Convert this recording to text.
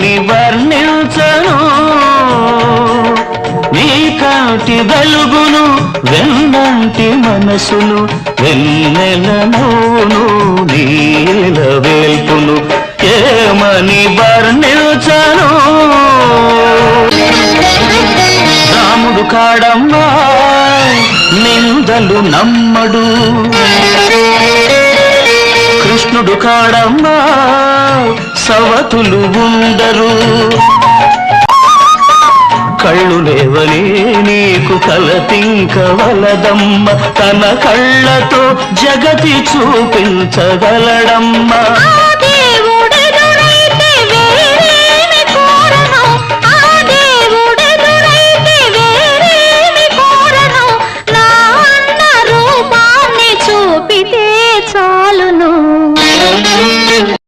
ఏమని వర్ణించను నీ కాటి వెలుగును వెన్నంటి మనసును వెన్నెల నవ్వును నీల వేల్పును ఏమని వర్ణించను రాముడు కాడమ్మా నిందలు నమ్మడు కృష్ణుడు కాడమ్మా సవతులు ఉండరు కళ్ళు లేవని నీకు కలతింకవలదమ్మ తన కళ్ళతో జగతి చూపించగలడమ్మా